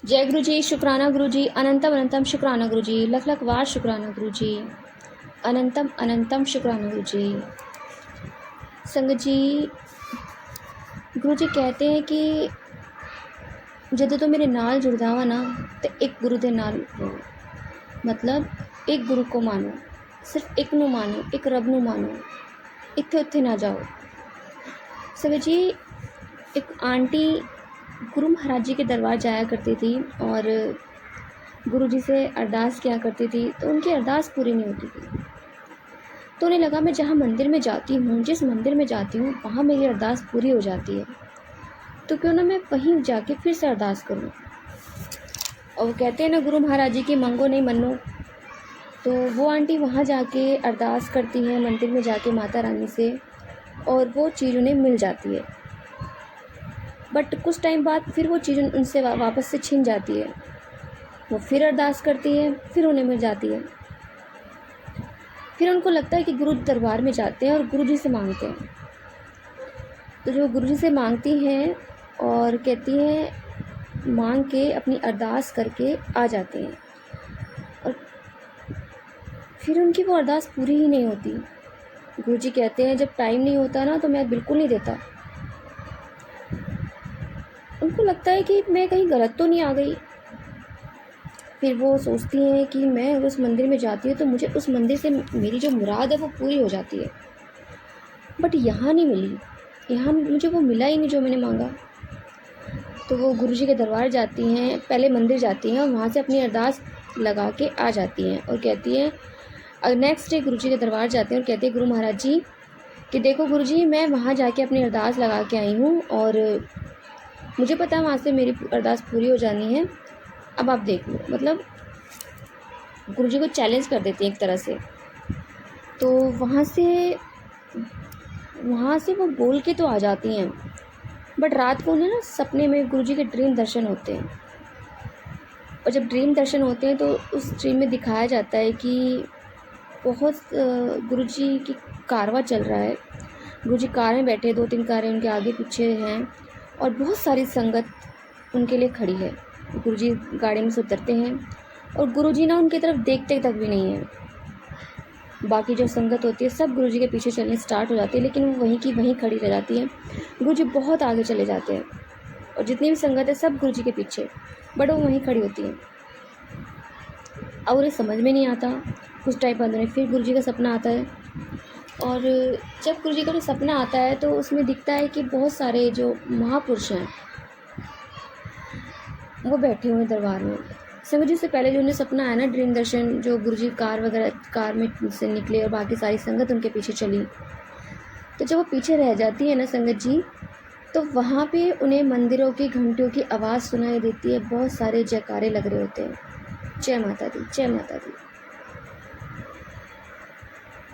जय गुरु जी, शुक्राना गुरु जी, अनंतम अनंतम शुक्राना गुरु जी, लख लख वार शुक्राना गुरु जी, अनंतम अनंतम शुक्राना गुरु जी। संगत जी, गुरु जी कहते हैं कि जदों तो मेरे नाल जुड़दा वा ना तो एक गुरु दे नाल रहो, मतलब एक गुरु को मानो, सिर्फ एक नू मानो, एक रब नू मानो, इत्थे उत्थे ना जाओ। संगत जी, एक आंटी गुरु महाराज जी के दरबार जाया करती थी और गुरु जी से अरदास किया करती थी, तो उनकी अरदास पूरी नहीं होती थी। तो उन्हें लगा मैं जहाँ मंदिर में जाती हूँ, जिस मंदिर में जाती हूँ वहाँ मेरी अरदास पूरी हो जाती है, तो क्यों ना मैं वहीं जाके फिर से अरदास करूँ। और वो कहते हैं ना, गुरु महाराज जी की मंगो नहीं मनो। तो वो आंटी वहाँ जाके अरदास करती हैं मंदिर में जाके माता रानी से, और वो चीज़ उन्हें मिल जाती है। बट कुछ टाइम बाद फिर वो चीज़ उनसे वापस से छिन जाती है। वो फिर अरदास करती है, फिर उन्हें मिल जाती है। फिर उनको लगता है कि गुरु दरबार में जाते हैं और गुरु जी से मांगते हैं। तो जो गुरु जी से मांगती हैं और कहती हैं, मांग के अपनी अरदास करके आ जाते हैं, और फिर उनकी वो अरदास पूरी ही नहीं होती। गुरु जी कहते हैं, जब टाइम नहीं होता ना तो मैं बिल्कुल नहीं देता। उनको लगता है कि मैं कहीं गलत तो नहीं आ गई। फिर वो सोचती हैं कि मैं उस मंदिर में जाती हूँ तो मुझे उस मंदिर से मेरी जो मुराद है वो पूरी हो जाती है। बट यहाँ नहीं मिली, यहाँ मुझे वो मिला ही नहीं जो मैंने मांगा। तो वो गुरु जी के दरबार जाती हैं, पहले मंदिर जाती हैं और वहाँ से अपनी अरदास लगा के आ जाती हैं और कहती हैं, नेक्स्ट डे गुरु जी के दरबार जाते हैं और कहते हैं गुरु महाराज जी कि देखो गुरु जी, मैं वहाँ जाके अपनी अरदास लगा के आई हूँ और मुझे पता है वहाँ से मेरी अरदास पूरी हो जानी है, अब आप देख लो। मतलब गुरु जी को चैलेंज कर देती हैं एक तरह से। तो वहाँ से वो बोल के तो आ जाती हैं, बट रात को उन्हें ना सपने में गुरु जी के ड्रीम दर्शन होते हैं। और जब ड्रीम दर्शन होते हैं तो उस ड्रीम में दिखाया जाता है कि बहुत गुरु जी की कारवां चल रहा है। गुरु जी कार में बैठे, 2-3 कारें उनके आगे पीछे हैं और बहुत सारी संगत उनके लिए खड़ी है। गुरु जी गाड़ी में से उतरते हैं और गुरु जी ना उनकी तरफ देखते तक भी नहीं है। बाकी जो संगत होती है सब गुरु जी के पीछे चलने स्टार्ट हो जाती है, लेकिन वो वहीं की वहीं खड़ी रह जाती है। गुरु जी बहुत आगे चले जाते हैं और जितनी भी संगत है सब गुरु जी के पीछे, बट वो वहीं खड़ी होती है। अब उन्हें समझ में नहीं आता। कुछ टाइम बाद उन्हें फिर गुरु जी का सपना आता है, और जब गुरु जी का सपना आता है तो उसमें दिखता है कि बहुत सारे जो महापुरुष हैं वो बैठे हुए दरबार में। संगत जी, से पहले जो उन्हें सपना आया ना ड्रीम दर्शन, जो गुरु जी कार में से निकले और बाकी सारी संगत उनके पीछे चली, तो जब वो पीछे रह जाती है ना संगत जी, तो वहाँ पे उन्हें मंदिरों की घंटियों की आवाज़ सुनाई देती है। बहुत सारे जयकारे लग रहे होते हैं, जय माता दी, जय माता दी।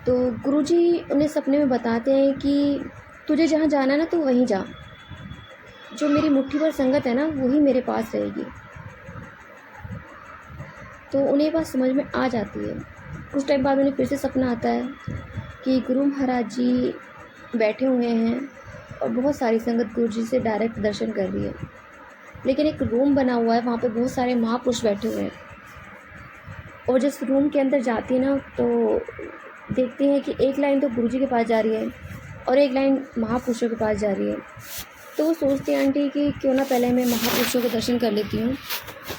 तो गुरु जी उन्हें सपने में बताते हैं कि तुझे जहाँ जाना है ना तू वहीं जा, जो मेरी मुट्ठी भर संगत है ना वही मेरे पास रहेगी। तो उन्हें बात समझ में आ जाती है। कुछ टाइम बाद उन्हें फिर से सपना आता है कि गुरु महाराज जी बैठे हुए हैं और बहुत सारी संगत गुरु जी से डायरेक्ट दर्शन कर रही है, लेकिन एक रूम बना हुआ है, वहाँ पे बहुत सारे महापुरुष बैठे हुए हैं। और जिस रूम के अंदर जाती है ना तो देखती हैं कि एक लाइन तो गुरु जी के पास जा रही है और एक लाइन महापुरुषों के पास जा रही है। तो वो सोचती है आंटी कि क्यों ना पहले मैं महापुरुषों के दर्शन कर लेती हूँ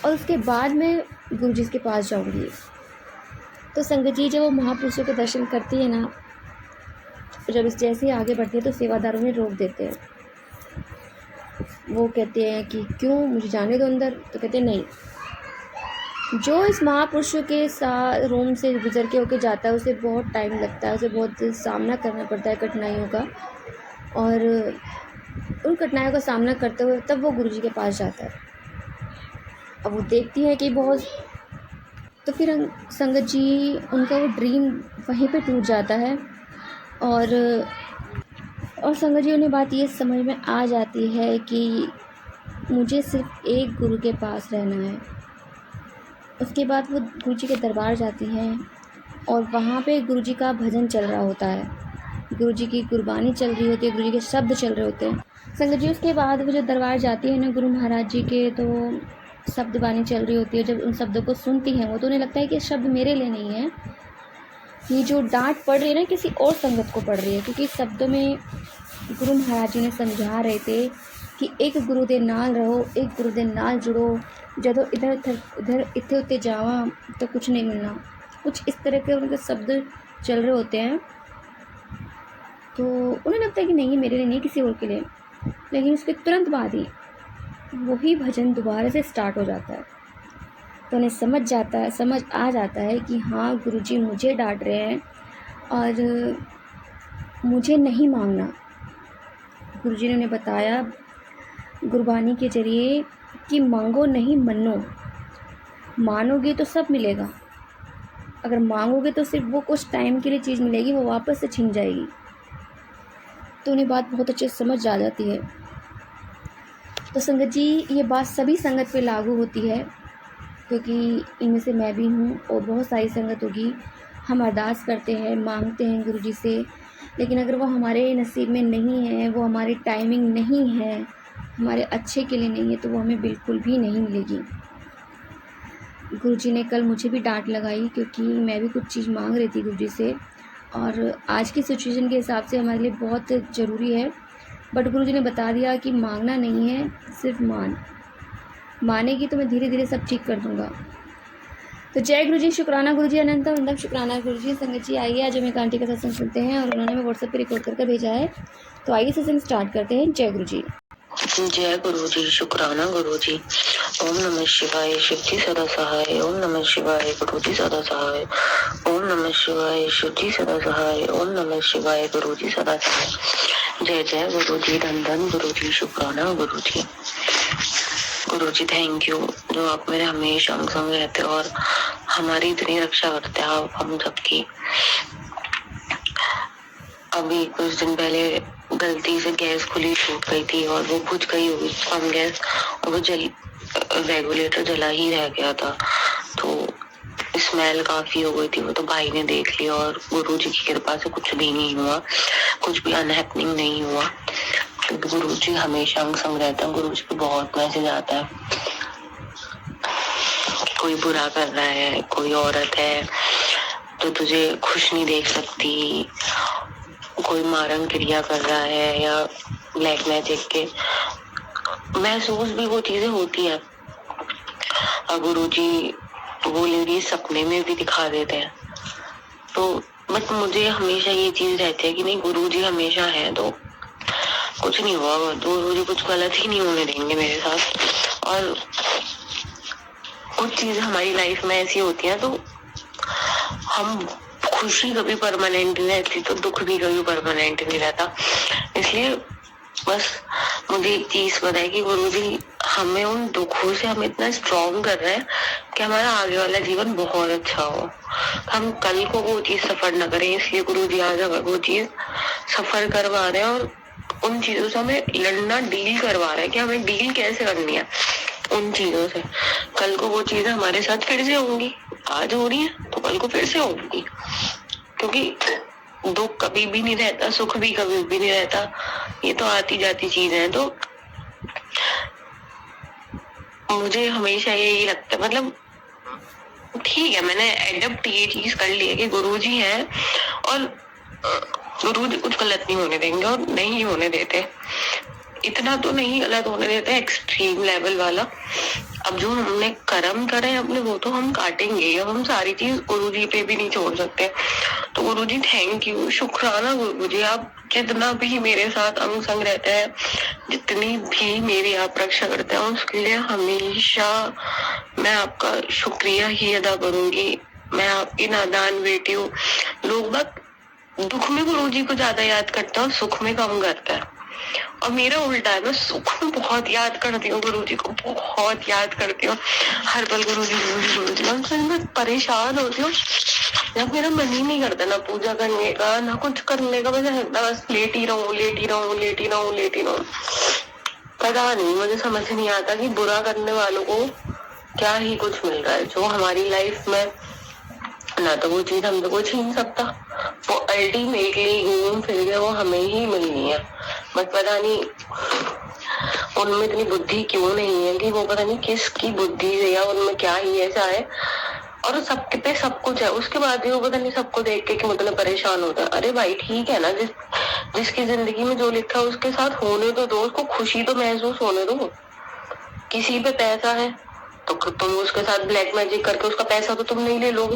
और उसके बाद मैं गुरु जी के पास जाऊँगी। तो संगत जी, जब वो महापुरुषों के दर्शन करती है ना, जब इस जैसे ही आगे बढ़ती है तो सेवादारों ने रोक देते हैं। वो कहते हैं कि क्यों, मुझे जाने दो अंदर। तो कहते हैं नहीं, जो इस महापुरुषों के साथ रूम से गुजर के होके जाता है उसे बहुत टाइम लगता है, उसे बहुत सामना करना पड़ता है कठिनाइयों का, और उन कठिनाइयों का सामना करते हुए तब वो गुरु जी के पास जाता है। अब वो देखती है कि बहुत, तो फिर संगत जी उनका वो ड्रीम वहीं पे टूट जाता है। और संगत जी उन्हें बात ये समझ में आ जाती है कि मुझे सिर्फ एक गुरु के पास रहना है। उसके बाद वो गुरु जी के दरबार जाती हैं और वहाँ पे गुरु जी का भजन चल रहा होता है, गुरु जी की गुरबानी चल रही होती है, गुरु जी के शब्द चल रहे होते हैं। संगत जी, उसके बाद वो जो दरबार जाती है ना गुरु महाराज जी के, तो शब्दवाणी चल रही होती है, जब उन शब्दों को सुनती हैं वो, तो उन्हें लगता है कि ये शब्द मेरे लिए नहीं है, ये जो डांट पड़ रही है ना किसी और संगत को पड़ रही है। क्योंकि इस शब्दों में गुरु महाराज जी ने समझा रहे थे कि एक गुरु दे नाल रहो, एक गुरु दे नाल जुड़ो, जदों इधर इत्थे उत्ते जावा तो कुछ नहीं मिलना। कुछ इस तरह के उनके शब्द चल रहे होते हैं, तो उन्हें लगता है कि नहीं, मेरे लिए नहीं, किसी और के लिए। लेकिन उसके तुरंत बाद ही वही भजन दोबारा से स्टार्ट हो जाता है, तो उन्हें समझ आ जाता है कि हाँ, गुरुजी मुझे डांट रहे हैं और मुझे नहीं मांगना। गुरुजी ने उन्हें बताया गुरबानी के जरिए कि मांगो नहीं मनो, मानोगे तो सब मिलेगा, अगर मांगोगे तो सिर्फ वो कुछ टाइम के लिए चीज़ मिलेगी, वो वापस से छिन जाएगी। तो उन्हें बात बहुत अच्छे से समझ आ जाती है। तो संगत जी, ये बात सभी संगत पे लागू होती है, क्योंकि इनमें से मैं भी हूँ और बहुत सारी संगत होगी। हम अरदास करते हैं, मांगते हैं गुरु जी से, लेकिन अगर वो हमारे नसीब में नहीं है, वो हमारी टाइमिंग नहीं है, हमारे अच्छे के लिए नहीं है, तो वो हमें बिल्कुल भी नहीं मिलेगी। गुरु जी ने कल मुझे भी डांट लगाई, क्योंकि मैं भी कुछ चीज़ मांग रही थी गुरु जी से, और आज की सिचुएशन के हिसाब से हमारे लिए बहुत ज़रूरी है। बट गुरु जी ने बता दिया कि मांगना नहीं है, सिर्फ मानेगी तो मैं धीरे धीरे सब ठीक कर दूंगा। तो जय गुरु जी, शुक्राना गुरु जी, अनंत अनंतम शुक्राना गुरु जी। संगत जी आइए, आज हम एक आंटी का सत्संग सुनते हैं और उन्होंने हमें व्हाट्सएप पे रिकॉर्ड करके भेजा है। तो आइए सत्संग स्टार्ट करते हैं। जय गुरु जी। जय गुरु जी, शुक्राना गुरु जी। ओम नमः शिवाय, शिव जी सदा सहाय। ओम नमः शिवाय, गुरु जी सदा सहाय। ओम नमः शिवाय, शिव जी सदा सहाय। ओम नमः शिवाय, गुरु जी सदा सहाय। जय जय गुरु जी, धन धन गुरु जी, शुक्राना गुरु जी। गुरु जी थैंक यू, जो आप मेरे हमेशा अंग संग रहते हो और हमारी इतनी रक्षा करते हैं आप हम सबकी। अभी कुछ दिन पहले गलती से गैस खुली छूट गई थी और वो बुझ गई होगी कम गैस, और वो रेगुलेटर जला ही रह गया था, तो स्मेल काफी हो गई थी। वो तो भाई ने देख लिया और गुरु जी की कृपा से कुछ भी नहीं हुआ, कुछ भी अनहैपनिंग नहीं हुआ, क्योंकि गुरु जी हमेशा अंग संग रहता है। गुरु जी को बहुत मैसेज आता है, कोई बुरा कर रहा है, कोई औरत है तो तुझे खुश नहीं देख सकती, कोई मारन क्रिया कर रहा है या ब्लैक मैजिक के महसूस भी वो चीजें होती है, और गुरुजी वो लेडी सपने में भी दिखा देते हैं। तो बट मुझे हमेशा ये चीज रहती है कि नहीं, गुरुजी हमेशा है तो कुछ नहीं हुआ, गुरुजी कुछ गलत ही नहीं होने देंगे मेरे साथ। और कुछ चीजें हमारी लाइफ में ऐसी होती हैं, तो हम खुशी कभी परमानेंट नहीं रहती, तो दुख भी कभी परमानेंट नहीं रहता। इसलिए बस मुझे एक चीज पता है कि गुरुजी हमें उन दुखों से हमें इतना स्ट्रॉन्ग कर रहे हैं कि हमारा आगे वाला जीवन बहुत अच्छा हो, हम कल को वो चीज सफर न करें। इसलिए गुरुजी आज हमें वो चीज सफर करवा रहे हैं और उन चीजों से हमें लड़ना, डील करवा रहे हैं कि हमें डील कैसे करनी है उन चीजों से। कल को वो चीजें हमारे साथ फिर से होंगी, आज हो रही है तो कल को फिर से होंगी, क्योंकि दुख कभी भी नहीं रहता, सुख भी कभी भी नहीं रहता, ये तो आती जाती चीज है। तो मुझे हमेशा यही लगता है, मतलब ठीक है, मैंने एडप्ट ये चीज कर ली है कि गुरुजी हैं और गुरुजी कुछ गलत नहीं होने देंगे और नहीं होने देते। इतना तो नहीं गलत होने देते एक्सट्रीम लेवल वाला। अब जो हमने कर्म करे अपने, वो तो हम काटेंगे, अब हम सारी चीज गुरुजी पे भी नहीं छोड़ सकते। तो गुरुजी थैंक यू, शुक्राना गुरुजी, आप जितना भी मेरे साथ अंग संग रहते हैं, जितनी भी मेरी आप रक्षा करते हैं, उसके लिए हमेशा मैं आपका शुक्रिया ही अदा करूंगी। मैं आपकी नादान बेटी हूँ। लोग बात दुख में गुरुजी को ज्यादा याद करते हैं और सुख में कम करता है, और मेरा उल्टा है, मैं सुख में बहुत याद करती हूँ गुरुजी को, बहुत याद करती हूँ हर पल गुरुजी गुरुजी गुरुजी। मैं परेशान होती हूँ जब मेरा मन ही नहीं करता ना पूजा करने का ना कुछ करने का, बस लेटी रहूं लेटी रहूं लेटी रहूं लेटी रहूं। पता नहीं, मुझे समझ नहीं आता कि बुरा करने वालों को क्या ही कुछ मिल रहा है, जो हमारी लाइफ में ना तो वो चीज हम को छीन सकता, वो अल्टीमेटली घूम फिर के वो हमें ही मिलनी है। बट पता नहीं उनमें इतनी बुद्धि क्यों नहीं है कि वो पता नहीं किसकी बुद्धि है या उनमें क्या ही ऐसा है, और सबके पे सब कुछ है, उसके बाद भी वो पता नहीं सबको देख के कि मतलब परेशान होता है। अरे भाई ठीक है ना, जिसकी जिंदगी में जो लिखा है उसके साथ होने तो दो, उसको खुशी तो महसूस होने दो। किसी पे पैसा है तो तुम उसके साथ ब्लैक मैजिक करके उसका पैसा तो तुम नहीं ले लोगे,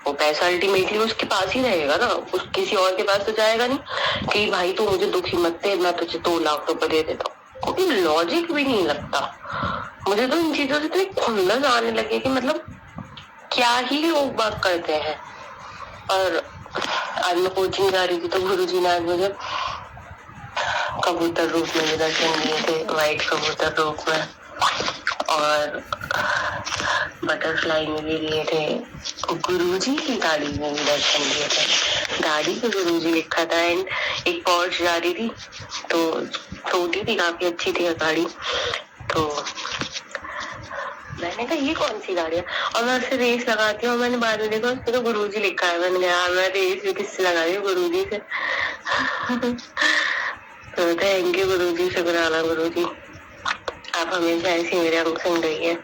वो पैसा अल्टीमेटली उसके पास ही रहेगा ना, उस किसी और के पास तो जाएगा नहीं कि भाई तू मुझे दुखी मत दे, मैं तुझे 2 लाख रुपए दे देता हूँ। कोई लॉजिक भी नहीं लगता मुझे तो इन चीजों से इतनी खुंदस आने लगी कि मतलब क्या ही लोग बात करते हैं। और आज मैं कोचिंग जा रही थी तो गुरुजी ने आज मुझे कबूतर रूप में भी दर्शन दिए थे, व्हाइट कबूतर रूप में, और बटरफ्लाई में भी दिए थे, गुरुजी की गाड़ी में भी दर्शन दिए थे। गाड़ी पे गुरुजी लिखा था एंड एक पॉर्श जा रही थी तो छोटी थी, काफी अच्छी थी गाड़ी, तो मैंने कहा ये कौन सी गाड़ी है, और मैं उससे रेस लगाती हूँ, मैंने बाद में देखा उसपे तो गुरुजी लिखा है। मैंने कहा मैं रेस भी किससे लगा रही हूँ, गुरुजी से। तो थैंक यू गुरुजी, शुक्राना गुरुजी, आप हमेशा ऐसी मेरे अंग संग रहिए।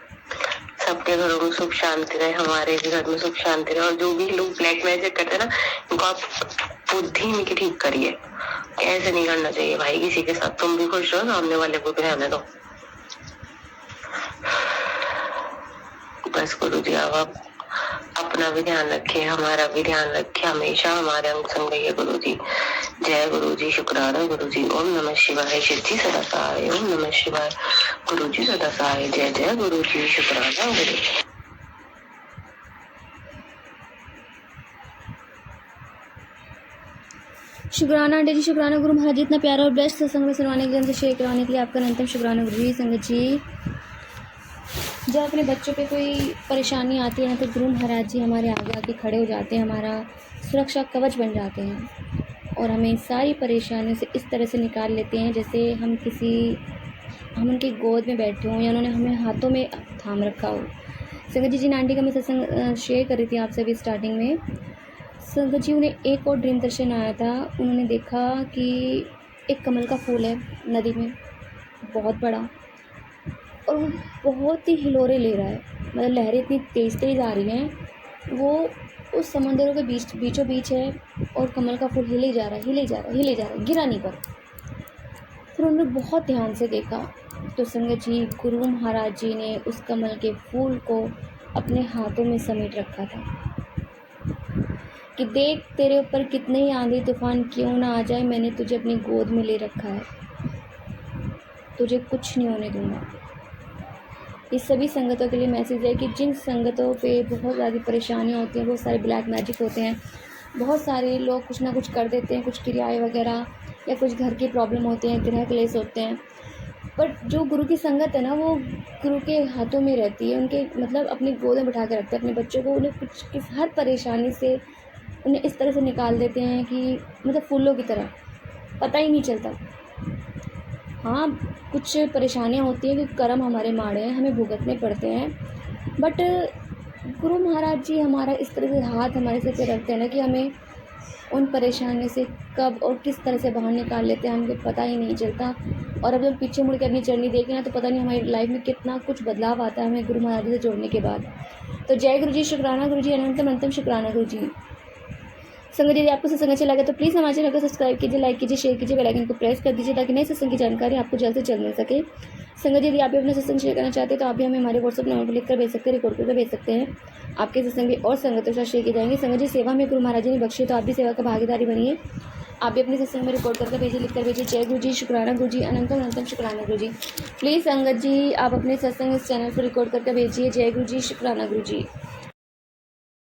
सबके घरों में सुख शांति रहे, हमारे भी घर में सुख शांति रहे, और जो भी लोग ब्लैक मैजिक करते हैं ना, इनको आप बुद्धि में ठीक करिए, ऐसे नहीं करना चाहिए भाई किसी के साथ। तुम भी खुश रहो, सामने वाले को भी रहने दो। बस गुरुजी आप अपना भी ध्यान रखिए, हमारा भी ध्यान रखिए, हमेशा हमारे अंग संग रहिए गुरुजी। जय गुरुजी, शुक्राना गुरुजी। ओम नमः शिवाय, शिव जी सदा सहाय। ओम नमः शिवाय, गुरुजी सदा सहाय। जय जय गुरुजी, शुक्राना गुरुजी। शुक्राना आंटी जी, शुक्राना गुरु महाराज जी, इतना प्यारा और बेस्ट सत्संग में सुनवाने के लिए, हमसे शेयर करवाने के लिए आपका अनंतम शुक्राना गुरु जी। संगत जी, जब अपने बच्चों पे कोई परेशानी आती है ना तो गुरु महाराज जी हमारे आगे आके खड़े हो जाते हैं, हमारा सुरक्षा कवच बन जाते हैं और हमें सारी परेशानियों से इस तरह से निकाल लेते हैं जैसे हम उनकी गोद में बैठे हों या उन्होंने हमें हाथों में थाम रखा हो। संगत जी, जिन आंटी का मैं सत्संग शेयर कर रही थी आपसे अभी स्टार्टिंग में, संगत जी उन्हें एक और ड्रीम दर्शन आया था। उन्होंने देखा कि एक कमल का फूल है नदी में, बहुत बड़ा, और वो बहुत ही हिलोरे ले रहा है, मतलब लहरें इतनी तेज़ तेज़ आ रही हैं, वो उस समंदरों के बीचों बीच है और कमल का फूल हिले जा रहा है, गिरा नहीं पर। फिर उन्होंने बहुत ध्यान से देखा तो संगत जी गुरु महाराज जी ने उस कमल के फूल को अपने हाथों में समेट रखा था कि देख तेरे ऊपर कितने ही आंधी तूफान क्यों ना आ जाए, मैंने तुझे अपनी गोद में ले रखा है, तुझे कुछ नहीं होने दूंगा। ये सभी संगतों के लिए मैसेज है कि जिन संगतों पे बहुत ज़्यादा परेशानियाँ होती हैं, बहुत सारे ब्लैक मैजिक होते हैं, बहुत सारे लोग कुछ ना कुछ कर देते हैं, कुछ क्रियाएं वगैरह, या कुछ घर की प्रॉब्लम होते हैं, ग्रह क्लेश होते हैं, बट जो गुरु की संगत है ना वो गुरु के हाथों में रहती है, उनके मतलब अपनी गोद में बिठा के रखते हैं अपने बच्चों को, उन्हें कुछ हर परेशानी से उन्हें इस तरह से निकाल देते हैं कि मतलब फूलों की तरह पता ही नहीं चलता। हाँ, कुछ परेशानियाँ होती हैं कि कर्म हमारे माड़े हैं, हमें भुगतने पड़ते हैं, बट गुरु महाराज जी हमारा इस तरह से हाथ हमारे सिर पे रखते हैं ना कि हमें उन परेशानियों से कब और किस तरह से बाहर निकाल लेते हैं हमें पता ही नहीं चलता। और अब जब पीछे मुड़ के अपनी जर्नी देखें ना तो पता नहीं हमारी लाइफ में कितना कुछ बदलाव आता है हमें गुरु महाराज जी से जोड़ने के बाद। तो जय गुरु जी, शुक्राना गुरु जी, अनंतम शुक्राना गुरु जी। संगत यदि आपको सत्संग अच्छा लगे तो प्लीज़ हमारे चैनल को सब्सक्राइब कीजिए, लाइक कीजिए, शेयर कीजिए, बेल आइकन को प्रेस कर दीजिए ताकि नए सत्संग की जानकारी आपको जल्द से जल्द मिल सके। संगत यदि आप भी अपना सत्संग शेयर करना चाहते हैं तो आप भी हमें हमारे व्हाट्सअप नंबर पर लिखकर भेज सकते हैं, रिकॉर्ड करके भेज सकते हैं। आपके सत्संग भी और संगतों के साथ शेयर किए जाएंगे। संगत जी, सेवा में गुरु महाराज जी ने बख्शी तो आप भी सेवा का भागीदारी बनिए, आप भी अपने सत्संग में रिकॉर्ड करके भेजिए, लिखकर भेजिए। जय गुरु जी, शुक्राना गुरु जी, अनंतम शुक्राना गुरु जी। प्लीज़ संगत जी आप अपने सत्संग इस चैनल पर रिकॉर्ड करके भेजिए। जय गुरु जी, शुक्राना गुरु जी।